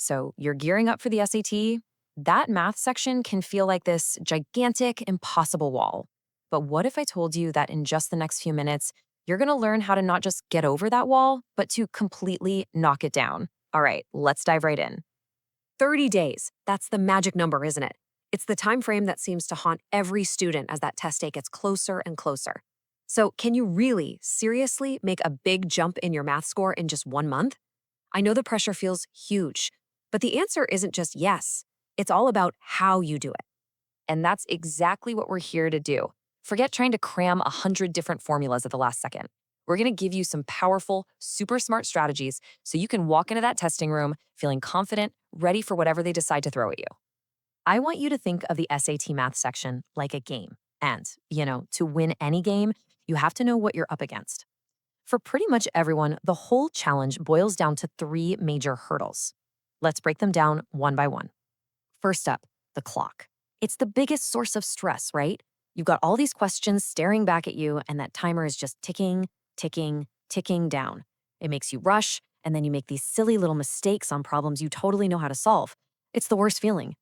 So you're gearing up for the SAT. That math section can feel like this gigantic, impossible wall. But what if I told you that in just the next few minutes, you're going to learn how to not just get over that wall, but to completely knock it down? All right, let's dive right in. 30 days. That's the magic number, isn't it? It's the time frame that seems to haunt every student as that test day gets closer and closer. So, can you really, seriously make a big jump in your math score in just 1 month? I know the pressure feels huge, but the answer isn't just yes. It's all about how you do it. And that's exactly what we're here to do. Forget trying to cram 100 different formulas at the last second. We're going to give you some powerful, super smart strategies so you can walk into that testing room feeling confident, ready for whatever they decide to throw at you. I want you to think of the SAT math section like a game. And, to win any game, you have to know what you're up against. For pretty much everyone, the whole challenge boils down to three major hurdles. Let's break them down one by one. First up, the clock. It's the biggest source of stress, right? You've got all these questions staring back at you, and that timer is just ticking, ticking, ticking down. It makes you rush, and then you make these silly little mistakes on problems you totally know how to solve. It's the worst feeling.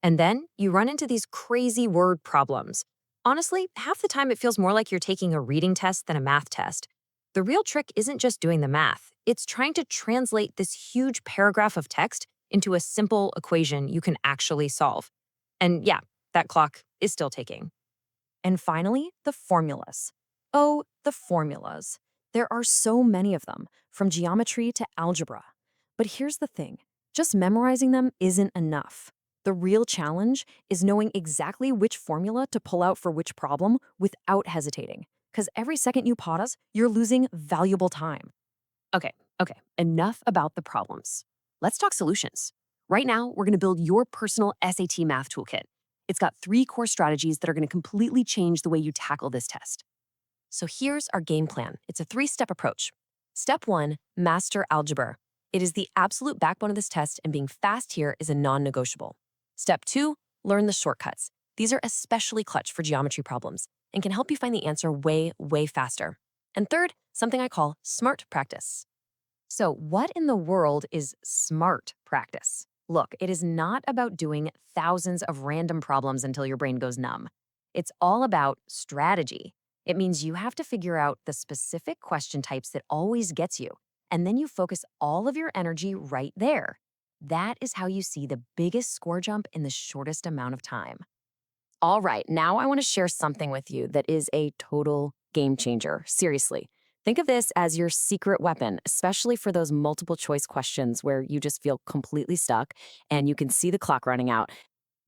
And then you run into these crazy word problems. Honestly, half the time it feels more like you're taking a reading test than a math test. The real trick isn't just doing the math, it's trying to translate this huge paragraph of text into a simple equation you can actually solve. And yeah, that clock is still ticking. And finally, the formulas. Oh, the formulas. There are so many of them, from geometry to algebra. But here's the thing, just memorizing them isn't enough. The real challenge is knowing exactly which formula to pull out for which problem without hesitating. Because every second you pause, you're losing valuable time. Okay, enough about the problems. Let's talk solutions. Right now, we're going to build your personal SAT math toolkit. It's got 3 core strategies that are going to completely change the way you tackle this test. So here's our game plan. It's a 3-step approach. Step 1, master algebra. It is the absolute backbone of this test, and being fast here is a non-negotiable. Step 2, learn the shortcuts. These are especially clutch for geometry problems and can help you find the answer way, way faster. And third, something I call smart practice. So what in the world is smart practice? Look, it is not about doing thousands of random problems until your brain goes numb. It's all about strategy. It means you have to figure out the specific question types that always gets you, and then you focus all of your energy right there. That is how you see the biggest score jump in the shortest amount of time. All right, now I want to share something with you that is a total game changer. Seriously. Think of this as your secret weapon, especially for those multiple choice questions where you just feel completely stuck and you can see the clock running out.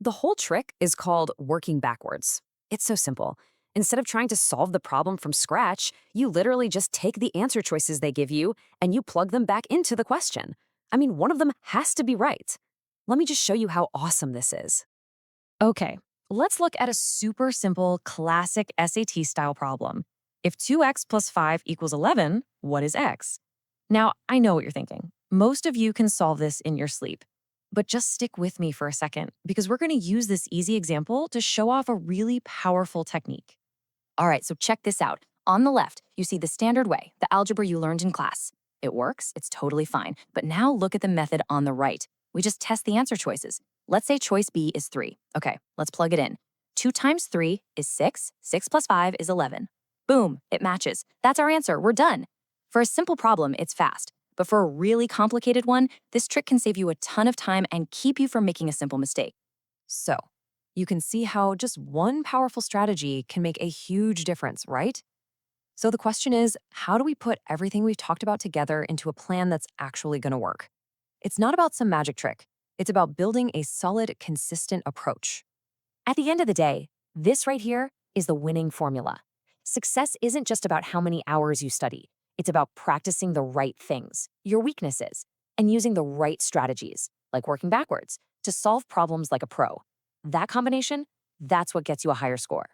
The whole trick is called working backwards. It's so simple. Instead of trying to solve the problem from scratch, you literally just take the answer choices they give you and you plug them back into the question. I mean, one of them has to be right. Let me just show you how awesome this is. Okay, let's look at a super simple, classic SAT style problem. If 2x plus 5 equals 11, what is x? Now, I know what you're thinking. Most of you can solve this in your sleep. But just stick with me for a second, because we're going to use this easy example to show off a really powerful technique. All right, so check this out. On the left, you see the standard way, the algebra you learned in class. It works, it's totally fine. But now look at the method on the right. We just test the answer choices. Let's say choice B is 3. Okay, let's plug it in. 2 times 3 is 6. 6 plus 5 is 11. Boom, it matches. That's our answer, we're done. For a simple problem, it's fast. But for a really complicated one, this trick can save you a ton of time and keep you from making a simple mistake. So, you can see how just one powerful strategy can make a huge difference, right? So the question is, how do we put everything we've talked about together into a plan that's actually going to work? It's not about some magic trick. It's about building a solid, consistent approach. At the end of the day, this right here is the winning formula. Success isn't just about how many hours you study. It's about practicing the right things, your weaknesses, and using the right strategies, like working backwards, to solve problems like a pro. That combination, that's what gets you a higher score.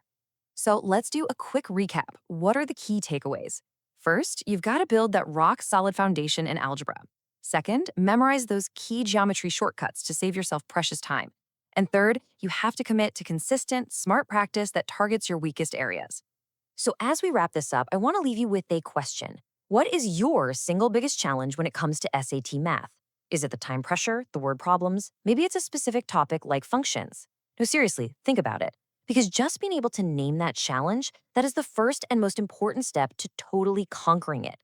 So let's do a quick recap. What are the key takeaways? First, you've got to build that rock-solid foundation in algebra. Second, memorize those key geometry shortcuts to save yourself precious time. And third, you have to commit to consistent, smart practice that targets your weakest areas. So as we wrap this up, I want to leave you with a question. What is your single biggest challenge when it comes to SAT math? Is it the time pressure, the word problems? Maybe it's a specific topic like functions. No, seriously, think about it. Because just being able to name that challenge, that is the first and most important step to totally conquering it.